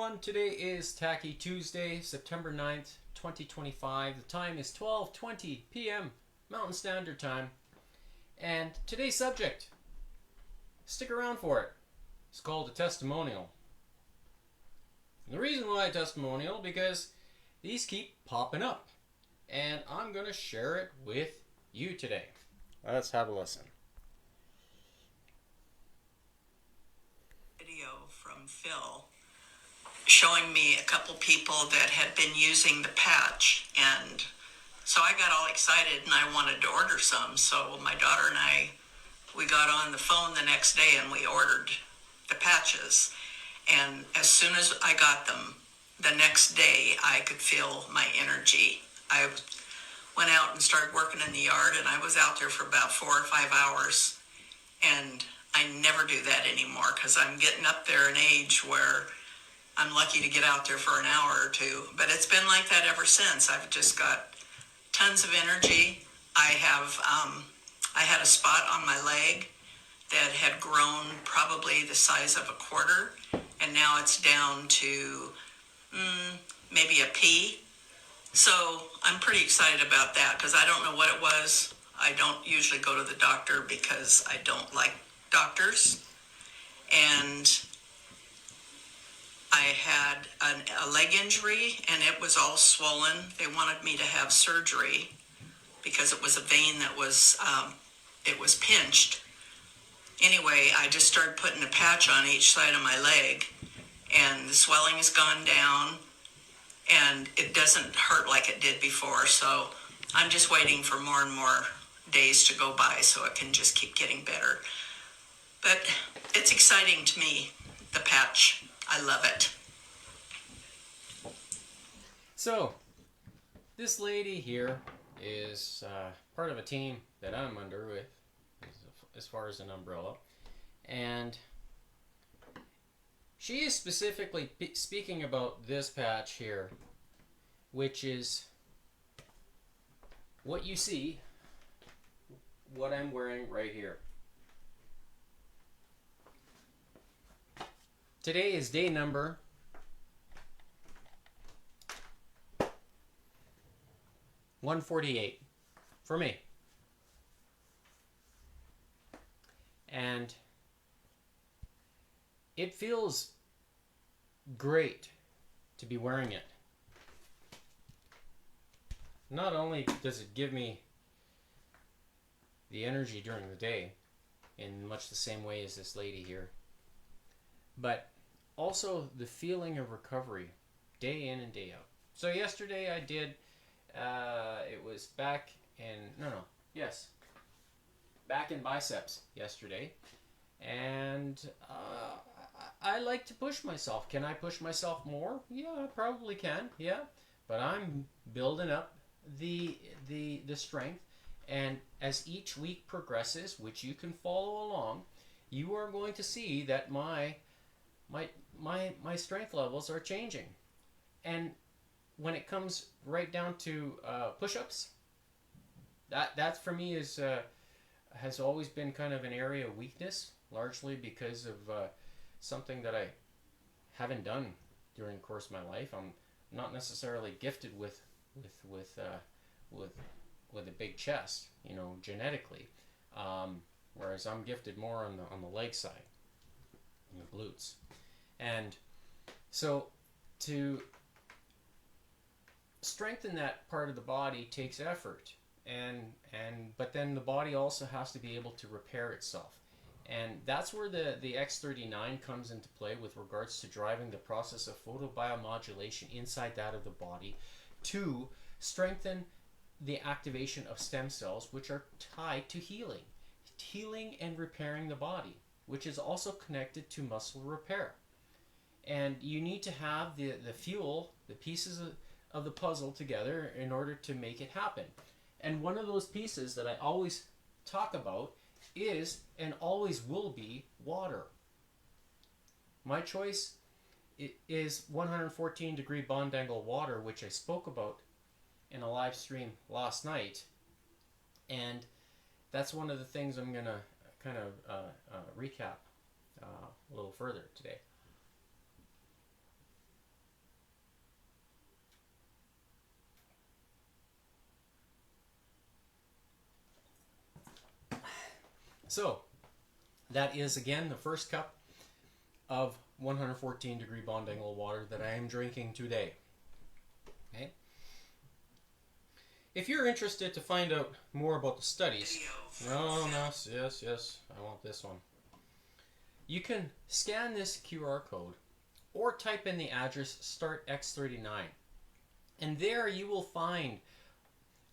everyone. Today is Tacky Tuesday, September 9th, 2025. The time is 12:20 p.m. Mountain Standard Time. And today's subject, stick around for it. It's called a testimonial. And the reason why a testimonial, because these keep popping up. And I'm going to share it with you today. Let's have a listen. Video from Phil showing me a couple people that had been using the patch, and so I got all excited and I wanted to order some. So my daughter and I, we got on the phone the next day and we ordered the patches, and as soon as I got them the next day I could feel my energy. I went out and started working in the yard, and I was out there for about 4 or 5 hours, and I never do that anymore because I'm getting up there in age where I'm lucky to get out there for an hour or two. But it's been like that ever since. I've just got tons of energy. I had a spot on my leg that had grown probably the size of a quarter, and now it's down to maybe a pea. So I'm pretty excited about that because I don't know what it was. I don't usually go to the doctor because I don't like doctors. And I had a leg injury and it was all swollen. They wanted me to have surgery because it was a vein that was it was pinched. Anyway, I just started putting a patch on each side of my leg, and the swelling has gone down and it doesn't hurt like it did before. So I'm just waiting for more and more days to go by so it can just keep getting better. But it's exciting to me, the patch. I love it. So, this lady here is part of a team that I'm under with, as far as an umbrella. And she is specifically speaking about this patch here, which is what you see, what I'm wearing right here. Today is day number 148 for me. And it feels great to be wearing it. Not only does it give me the energy during the day, in much the same way as this lady here, but also the feeling of recovery day in and day out. So yesterday I did, it was back in biceps yesterday. And I like to push myself. Can I push myself more? Yeah, I probably can. Yeah, but I'm building up the strength, and as each week progresses, which you can follow along, you are going to see that my strength levels are changing. And when it comes right down to push-ups, that for me is has always been kind of an area of weakness, largely because of something that I haven't done during the course of my life. I'm not necessarily gifted with a big chest, genetically, whereas I'm gifted more on the leg side, the glutes. And so to strengthen that part of the body takes effort, but then the body also has to be able to repair itself. And that's where the X39 comes into play with regards to driving the process of photobiomodulation inside that of the body to strengthen the activation of stem cells, which are tied to healing and repairing the body, which is also connected to muscle repair. And you need to have the fuel, the pieces of the puzzle together in order to make it happen. And one of those pieces that I always talk about is, and always will be, water. My choice is 114 degree bond angle water, which I spoke about in a live stream last night. And that's one of the things I'm going to kind of recap a little further today. So that is again the first cup of 114 degree bond angle water that I am drinking today. Okay. If you're interested to find out more about the studies, no, yes, I want this one. You can scan this QR code or type in the address startx39, and there you will find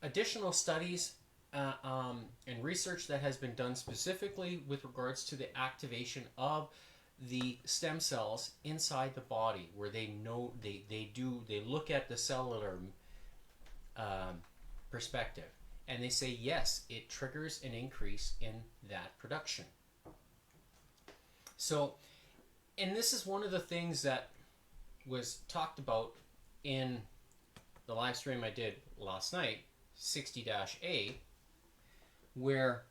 additional studies and research that has been done specifically with regards to the activation of the stem cells inside the body, where they look at the cellular perspective, and they say yes, it triggers an increase in that production. So, and this is one of the things that was talked about in the live stream I did last night, 60-A, where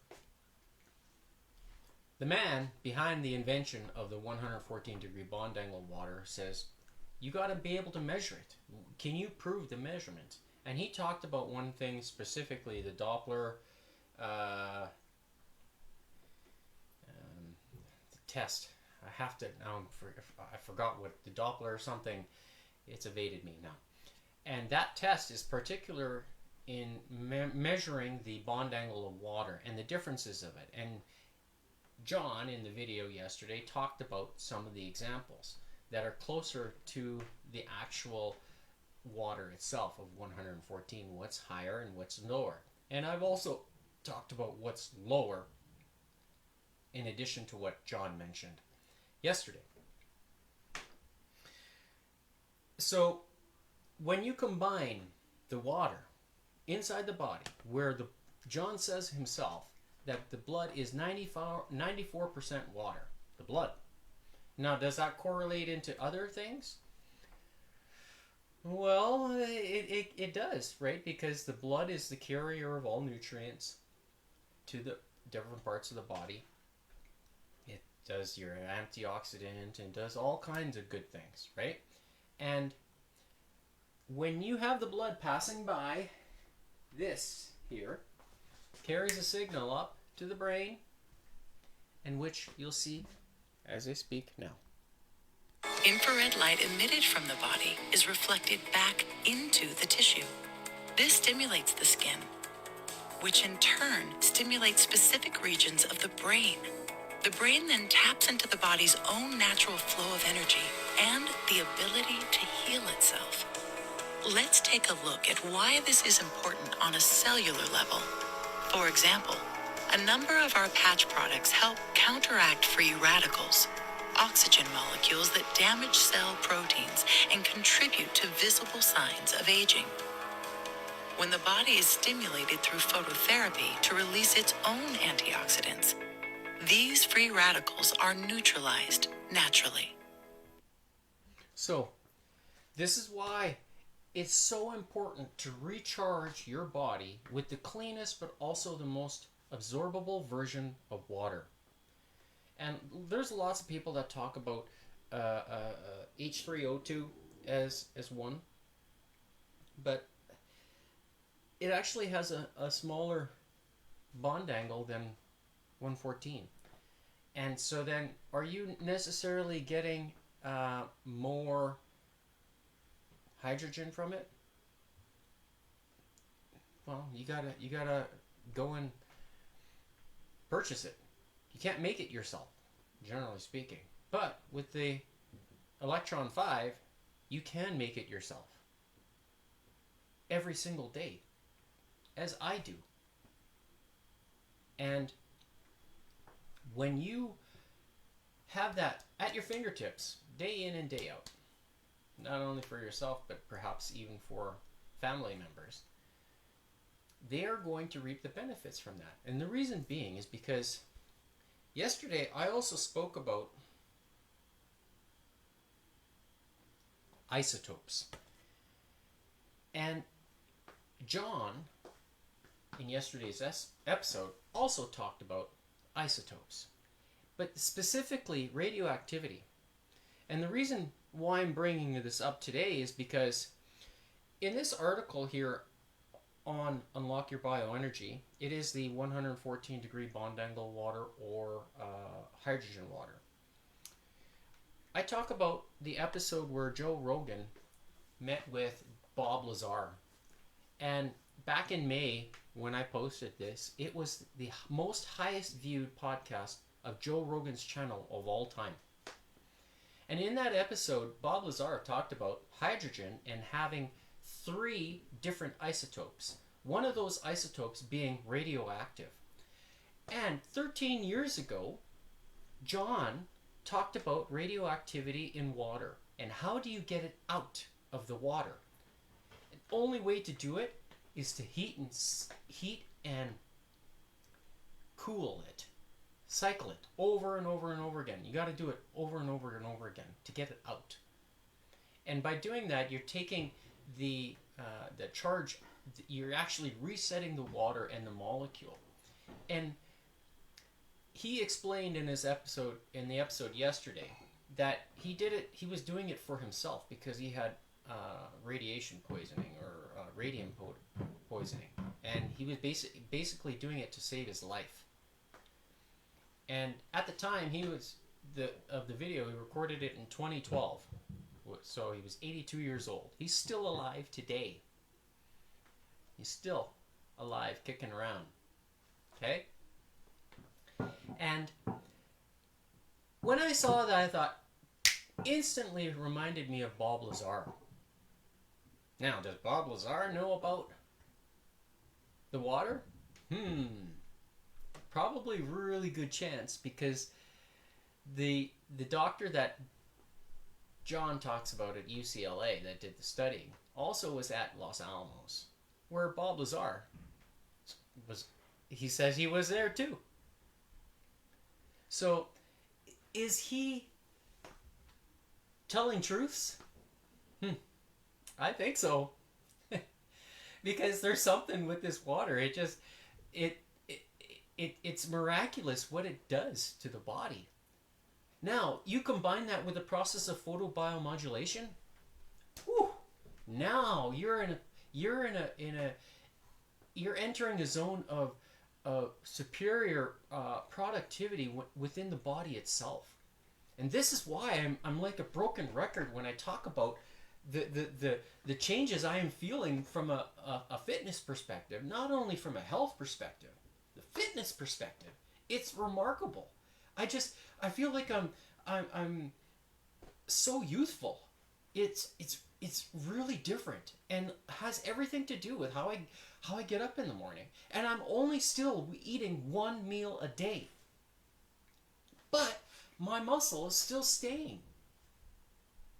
the man behind the invention of the 114 degree bond angle water says, you got to be able to measure it. Can you prove the measurement? And he talked about one thing specifically, the Doppler test. I have to now. I forgot what the Doppler or something. It's evaded me now. And that test is particular in measuring the bond angle of water and the differences of it. And John in the video yesterday talked about some of the examples that are closer to the actual water itself of 114, what's higher and what's lower. And I've also talked about what's lower in addition to what John mentioned yesterday. So when you combine the water inside the body, where John says himself that the blood is 94% water, the blood. Now, does that correlate into other things? Well, it does, right? Because the blood is the carrier of all nutrients to the different parts of the body. It does your antioxidant and does all kinds of good things, right? And when you have the blood passing by, this here carries a signal up to the brain, and which you'll see as I speak now. Infrared light emitted from the body is reflected back into the tissue. This stimulates the skin, which in turn stimulates specific regions of the brain. The brain then taps into the body's own natural flow of energy and the ability to heal itself. Let's take a look at why this is important on a cellular level. For example, a number of our patch products help counteract free radicals, oxygen molecules that damage cell proteins and contribute to visible signs of aging. When the body is stimulated through phototherapy to release its own antioxidants, these free radicals are neutralized naturally. So, this is why it's so important to recharge your body with the cleanest but also the most absorbable version of water. And there's lots of people that talk about H3O2 as one, but it actually has a smaller bond angle than 114. And so then, are you necessarily getting more hydrogen from it? Well, you gotta go and purchase it. You can't make it yourself, generally speaking. But with the Electron 5, you can make it yourself. Every single day. As I do. And when you have that at your fingertips, day in and day out, not only for yourself, but perhaps even for family members, they are going to reap the benefits from that. And the reason being is because yesterday I also spoke about isotopes. And John, in yesterday's episode, also talked about isotopes, but specifically radioactivity. And the reason why I'm bringing this up today is because in this article here on Unlock Your Bioenergy, it is the 114 degree bond angle water or hydrogen water. I talk about the episode where Joe Rogan met with Bob Lazar. And back in May, when I posted this, it was the most highest viewed podcast of Joe Rogan's channel of all time. And in that episode, Bob Lazar talked about hydrogen and having 3 different isotopes. One of those isotopes being radioactive. And 13 years ago, John talked about radioactivity in water and how do you get it out of the water. The only way to do it is to heat and cool it. Cycle it over and over and over again. You got to do it over and over and over again to get it out. And by doing that, you're taking the charge, you're actually resetting the water and the molecule. And he explained in the episode yesterday, that he was doing it for himself because he had radiation poisoning or radium poisoning, and he was basically doing it to save his life. And at the time of the video, he recorded it in 2012. So he was 82 years old. He's still alive today. He's still alive, kicking around. Okay? And when I saw that, I thought, instantly it reminded me of Bob Lazar. Now, does Bob Lazar know about the water? Probably really good chance, because the doctor that John talks about at UCLA that did the study also was at Los Alamos, where Bob Lazar was. He says he was there too. So, is he telling truths? I think so. Because there's something with this water. It's miraculous what it does to the body. Now, you combine that with the process of photobiomodulation. Whew, now you're entering a zone of superior productivity within the body itself. And this is why I'm like a broken record when I talk about the changes I am feeling from a fitness perspective, not only from a health perspective, the fitness perspective. It's remarkable. I feel like I'm so youthful. It's really different and has everything to do with how I get up in the morning. And I'm only still eating 1 meal a day. But my muscle is still staying.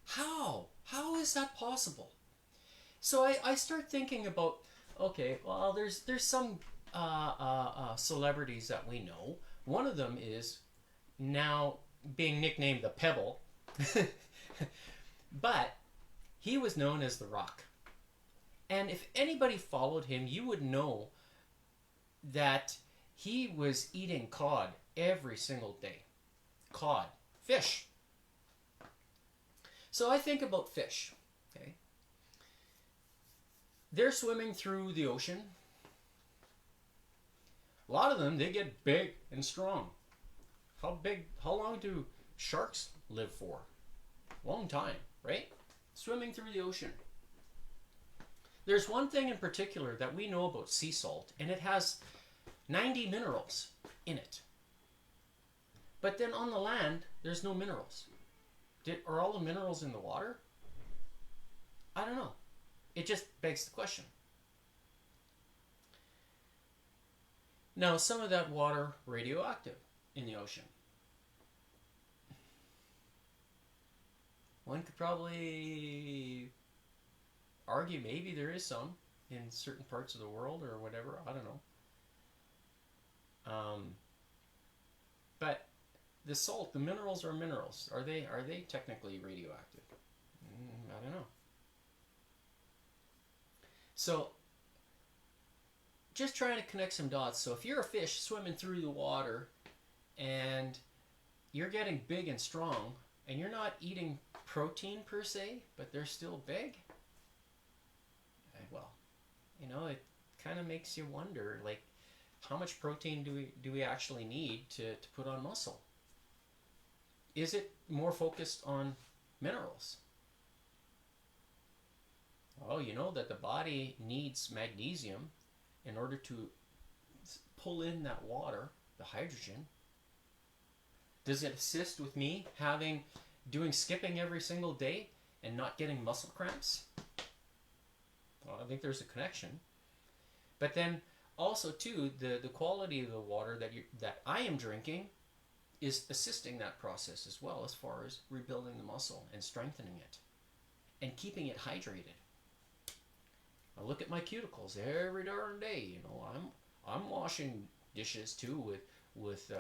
How? How is that possible? So I start thinking about, okay, well, there's some celebrities that we know. One of them is now being nicknamed the Pebble. But he was known as The Rock. And if anybody followed him, you would know that he was eating cod every single day. Cod. Fish. So I think about fish. Okay. They're swimming through the ocean. A lot of them, they get big and strong. How long do sharks live for? Long time, right? Swimming through the ocean. There's one thing in particular that we know about sea salt, and it has 90 minerals in it. But then on the land, there's no minerals. Are all the minerals in the water? I don't know. It just begs the question. Now, some of that water radioactive in the ocean. One could probably argue maybe there is some in certain parts of the world or whatever. I don't know. But the salt, the minerals are minerals. Are they technically radioactive? I don't know. So, just trying to connect some dots. So if you're a fish swimming through the water and you're getting big and strong and you're not eating protein per se, but they're still big, well, kind of makes you wonder, like, how much protein do we actually need to put on muscle? Is it more focused on minerals? Oh, you know that the body needs magnesium in order to pull in that water, the hydrogen. Does it assist with me doing skipping every single day and not getting muscle cramps? Well, I think there's a connection. But then also too, the quality of the water that I am drinking is assisting that process as well, as far as rebuilding the muscle and strengthening it and keeping it hydrated. I look at my cuticles every darn day. You know, I'm washing dishes too with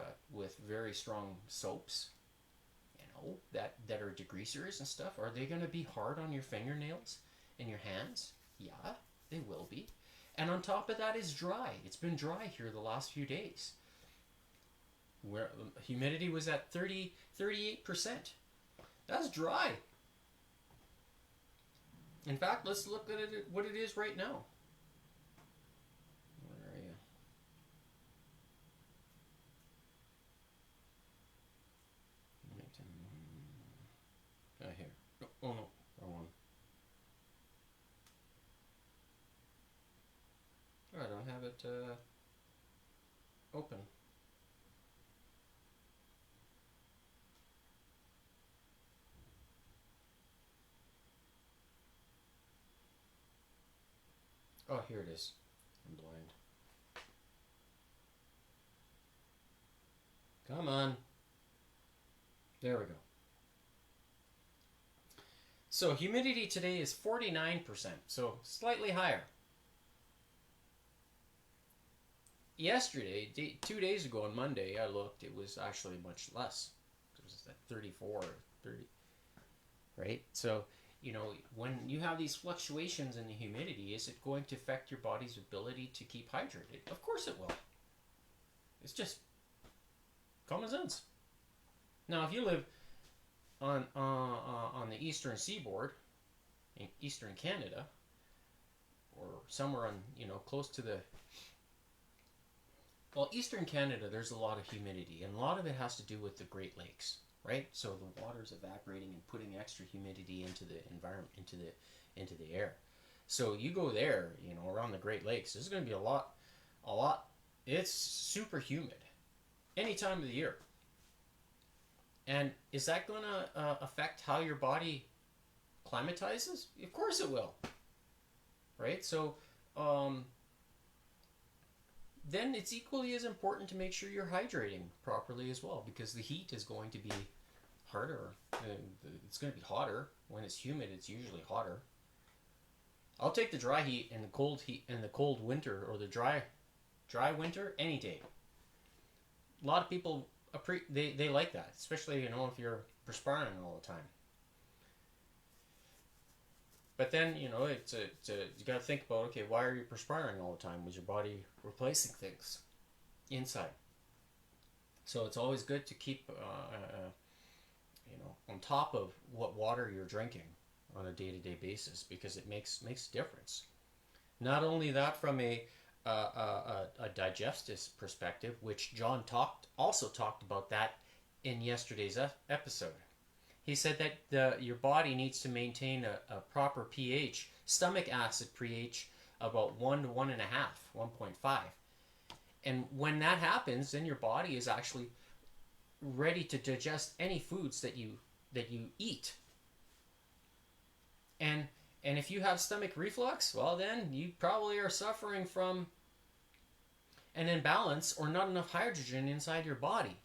very strong soaps. You know, that are degreasers and stuff. Are they going to be hard on your fingernails and your hands? Yeah, they will be. And on top of that is dry. It's been dry here the last few days. Where humidity was at 38%. That's dry. In fact, let's look at it, what it is right now. Where are you? Here. Oh no, wrong one. Oh, I don't have it open. Oh, here it is. I'm blind. Come on. There we go. So humidity today is 49%, so slightly higher. Yesterday, 2 days ago on Monday, I looked, it was actually much less. It was at 34, 30, right? So, you know, when you have these fluctuations in the humidity, is it going to affect your body's ability to keep hydrated? Of course it will. It's just common sense. Now, if you live on the eastern seaboard, in eastern Canada, or somewhere on, you know, close to the... Well, eastern Canada, there's a lot of humidity, and a lot of it has to do with the Great Lakes, right? So the water's evaporating and putting extra humidity into the environment, into the air. So you go there, you know, around the Great Lakes, there's going to be a lot. It's super humid any time of the year. And is that going to affect how your body climatizes? Of course it will, right? So then it's equally as important to make sure you're hydrating properly as well, because the heat is going to be harder. It's going to be hotter. When it's humid, it's usually hotter. I'll take the dry heat and the cold winter, or the dry winter any day. A lot of people they like that, especially, you know, if you're perspiring all the time. But then, you know, you got to think about, okay, why are you perspiring all the time? Was your body replacing things inside? So it's always good to keep, you know, on top of what water you're drinking on a day-to-day basis, because it makes a difference. Not only that, from a digestive perspective, which John also talked about that in yesterday's episode. He said that your body needs to maintain a proper pH, stomach acid pH, about 1 to 1.5, 1.5. And when that happens, then your body is actually ready to digest any foods that you eat. And if you have stomach reflux, well, then you probably are suffering from an imbalance or not enough hydrogen inside your body.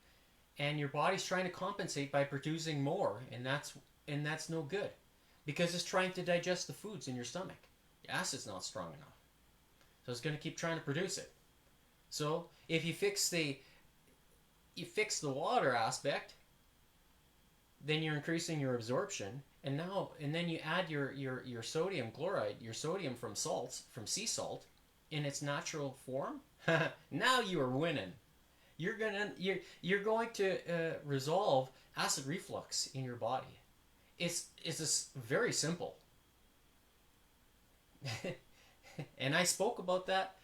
And your body's trying to compensate by producing more, and that's no good, because it's trying to digest the foods in your stomach. The acid's not strong enough, so it's going to keep trying to produce it. So if you fix the water aspect, then you're increasing your absorption, and then you add your sodium chloride, your sodium from sea salt, in its natural form. Now you are winning. You're going to resolve acid reflux in your body. It's very simple. And I spoke about that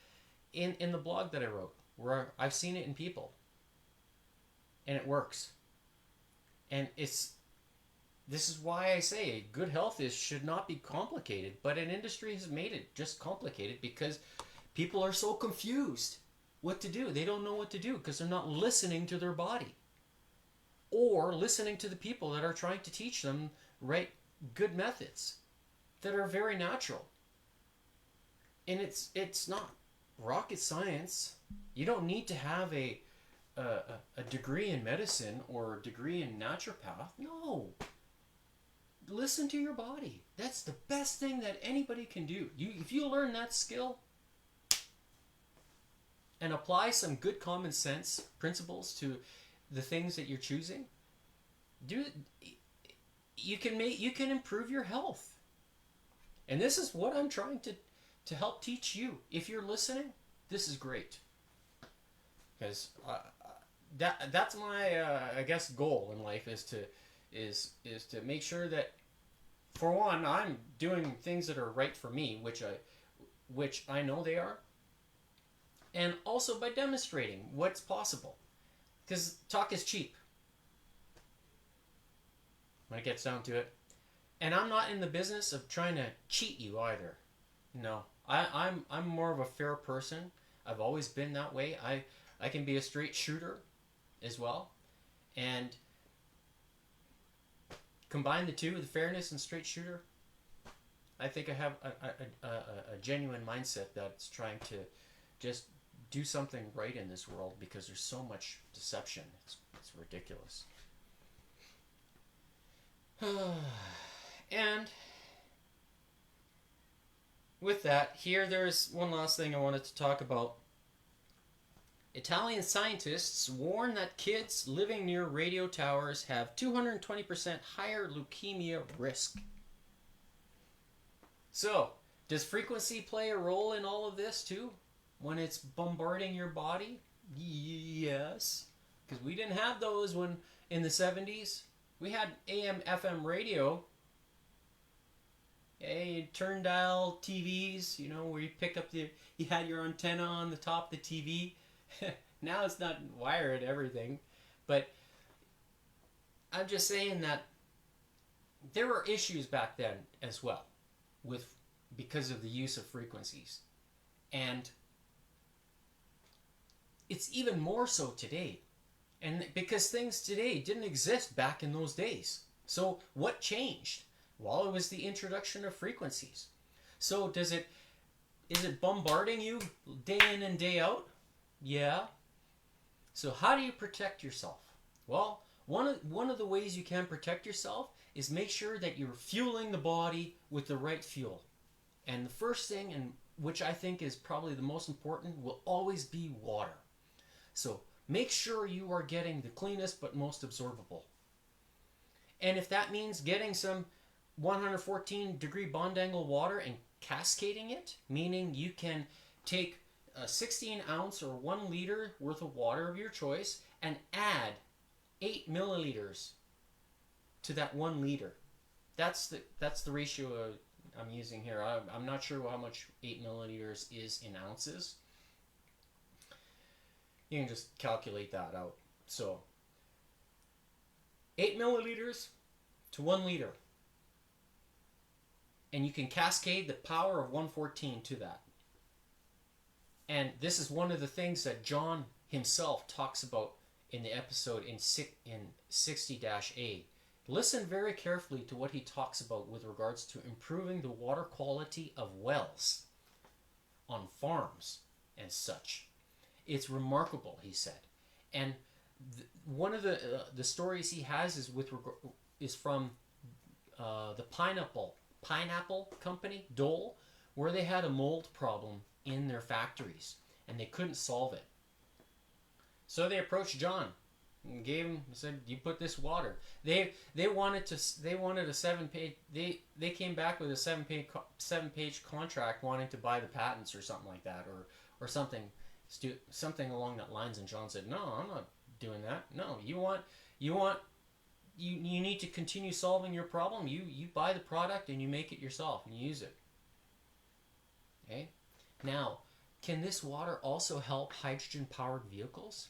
in the blog that I wrote, where I've seen it in people, and it works. And this is why I say good health should not be complicated, but an industry has made it just complicated because people are so confused what to do. They don't know what to do because they're not listening to their body or listening to the people that are trying to teach them good methods that are very natural. And it's not rocket science. You don't need to have a degree in medicine or a degree in naturopath. No. Listen to your body. That's the best thing that anybody can do. If you learn that skill and apply some good common sense principles to the things that you're choosing, you can improve your health. And this is what I'm trying to help teach you. If you're listening, this is great. Because that's my I guess goal in life is to make sure that, for one, I'm doing things that are right for me, which I know they are, and also by demonstrating what's possible. Because talk is cheap when it gets down to it. And I'm not in the business of trying to cheat you either. No, I'm more of a fair person. I've always been that way. I can be a straight shooter as well, and combine the two, the fairness and straight shooter. I think I have a genuine mindset that's trying to just do something right in this world because there's so much deception. It's ridiculous. And with that, there's one last thing I wanted to talk about. Italian scientists warn that kids living near radio towers have 220% higher leukemia risk. So, does frequency play a role in all of this too? When it's bombarding your body? Yes. Because we didn't have those when in the 70s. We had AM, FM radio. Turn dial TVs, where you pick up you had your antenna on the top of the TV. Now it's not wired, everything. But I'm just saying that there were issues back then as well because of the use of frequencies. And it's even more so today. And because things today didn't exist back in those days. So what changed? Well, it was the introduction of frequencies. So is it bombarding you day in and day out? Yeah. So how do you protect yourself? Well, one of the ways you can protect yourself is make sure that you're fueling the body with the right fuel. And the first thing, and which I think is probably the most important, will always be water. So make sure you are getting the cleanest but most absorbable. And if that means getting some 114 degree bond angle water and cascading it, meaning you can take a 16 ounce or 1 liter worth of water of your choice and add 8 milliliters to that 1 liter. That's the ratio I'm using here. I'm not sure how much 8 milliliters is in ounces. You can just calculate that out. So 8 milliliters to 1 liter. And you can cascade the power of 114 to that. And this is one of the things that John himself talks about in the episode in 60-A. Listen very carefully to what he talks about with regards to improving the water quality of wells on farms and such. It's remarkable, he said. And one of the stories he has is from the pineapple company, Dole, where they had a mold problem in their factories and they couldn't solve it. So they approached John and said, "You put this water." They wanted a 7-page. They came back with a 7-page contract wanting to buy the patents or something like that, or something along that lines. And John said, "No, I'm not doing that. No, you need to continue solving your problem. You buy the product and you make it yourself and you use it." Okay? Now, Can this water also help hydrogen-powered vehicles?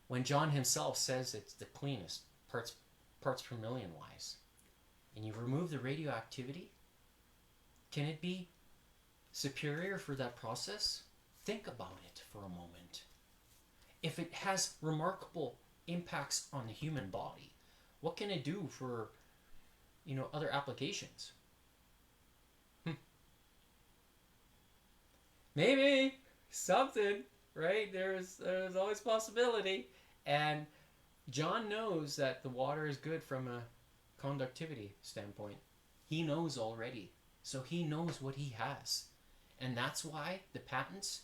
When John himself says it's the cleanest, parts per million wise, and you remove the radioactivity, can it be superior for that process? Think about it for a moment. If it has remarkable impacts on the human body, what can it do for, other applications? Maybe something, right? There's always possibility. And John knows that the water is good from a conductivity standpoint. He knows already. So he knows what he has. And that's why the patents,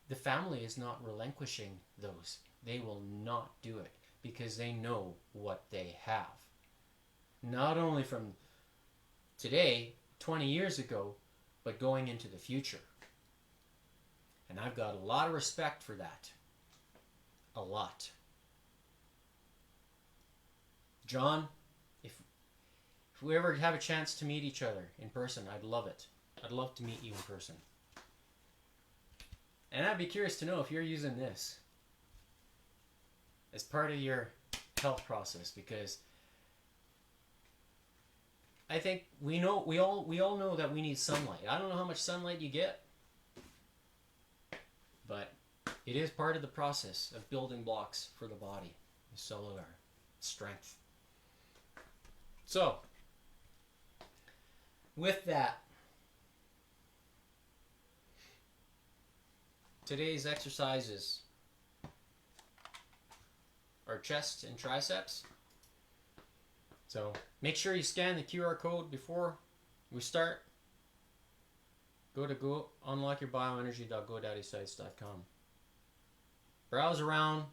the family is not relinquishing those. They will not do it because they know what they have. Not only from today, 20 years ago, but going into the future. And I've got a lot of respect for that. A lot. John, if we ever have a chance to meet each other in person, I'd love it. I'd love to meet you in person. And I'd be curious to know if you're using this as part of your health process, because I think we all know that we need sunlight. I don't know how much sunlight you get, but it is part of the process of building blocks for the body, the cellular strength. So, with that, today's exercises are chest and triceps. So make sure you scan the QR code before we start. Go to unlockyourBioenergy.GoDaddySites.com. Browse around.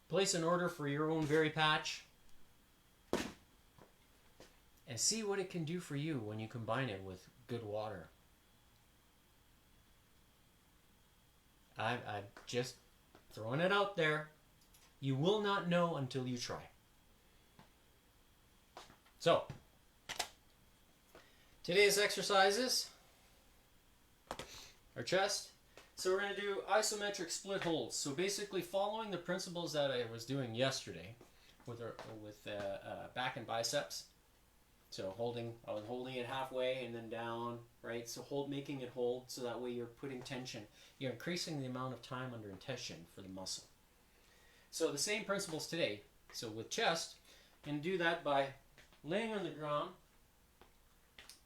Place an order for your own Very Patch. And see what it can do for you when you combine it with good water. I'm just throwing it out there. You will not know until you try. So, today's exercises are chest. So we're going to do isometric split holds. So basically following the principles that I was doing yesterday with back and biceps. So I was holding it halfway and then down, right? So making it hold so that way you're putting tension. You're increasing the amount of time under tension for the muscle. So the same principles today. So with chest, you can do that by laying on the ground,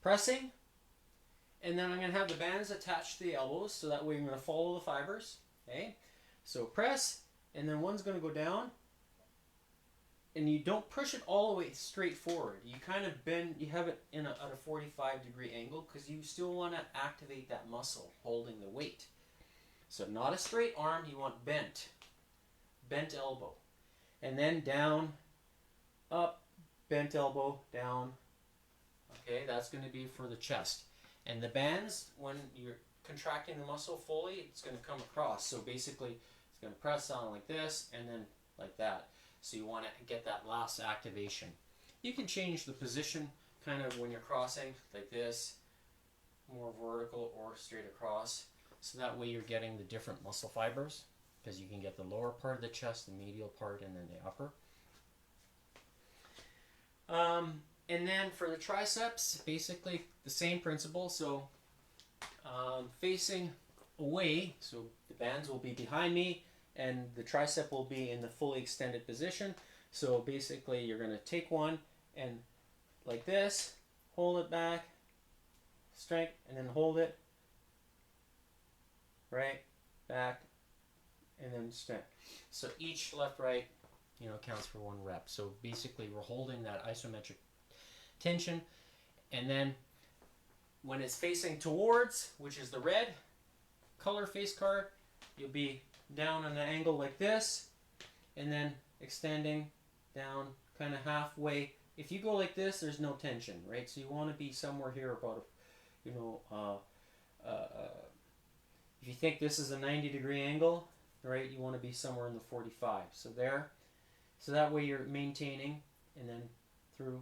pressing, and then I'm going to have the bands attached to the elbows so that way I'm going to follow the fibers. Okay? So press, and then one's going to go down, and you don't push it all the way straight forward. You kind of bend, you have it at a 45-degree angle because you still want to activate that muscle holding the weight. So not a straight arm, you want bent elbow. And then down, up, bent elbow, down. Okay, that's going to be for the chest. And the bands, when you're contracting the muscle fully, it's going to come across. So basically, it's going to press down like this and then like that. So you want to get that last activation. You can change the position kind of when you're crossing, like this, more vertical or straight across. So that way you're getting the different muscle fibers, because you can get the lower part of the chest, the medial part, and then the upper. And then for the triceps, basically the same principle. So facing away, so the bands will be behind me, and the tricep will be in the fully extended position. So basically you're going to take one and like this, hold it back, strength, and then hold it, right, back, and then strength. So each left, right, counts for one rep. So basically we're holding that isometric tension, and then when it's facing towards, which is the red color face card, you'll be down on an angle like this, and then extending down kind of halfway. If you go like this, there's no tension, right? So you want to be somewhere here about, if you think this is a 90-degree angle, right, you want to be somewhere in the 45. So there. So that way you're maintaining, and then through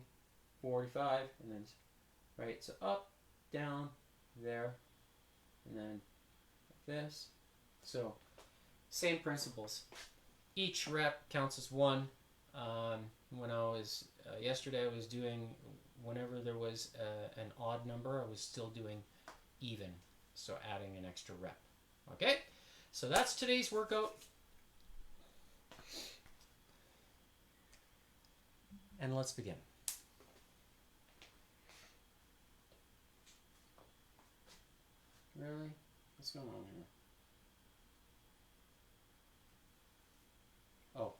45, and then, right, so up, down, there, and then like this. So, same principles. Each rep counts as one. When I was, yesterday I was doing, whenever there was an odd number, I was still doing even. So adding an extra rep. Okay? So that's today's workout. And let's begin. Really? What's going on here? Oh.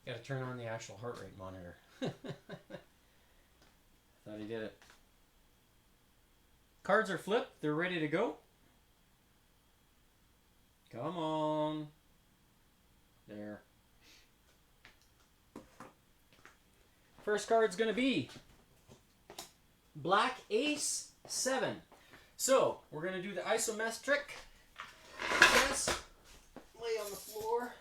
Gotta turn on the actual heart rate monitor. Thought he did it. Cards are flipped. They're ready to go. Come on. There. First card's going to be Black Ace 7. So, we're going to do the isometric. Yes. Lay on the floor.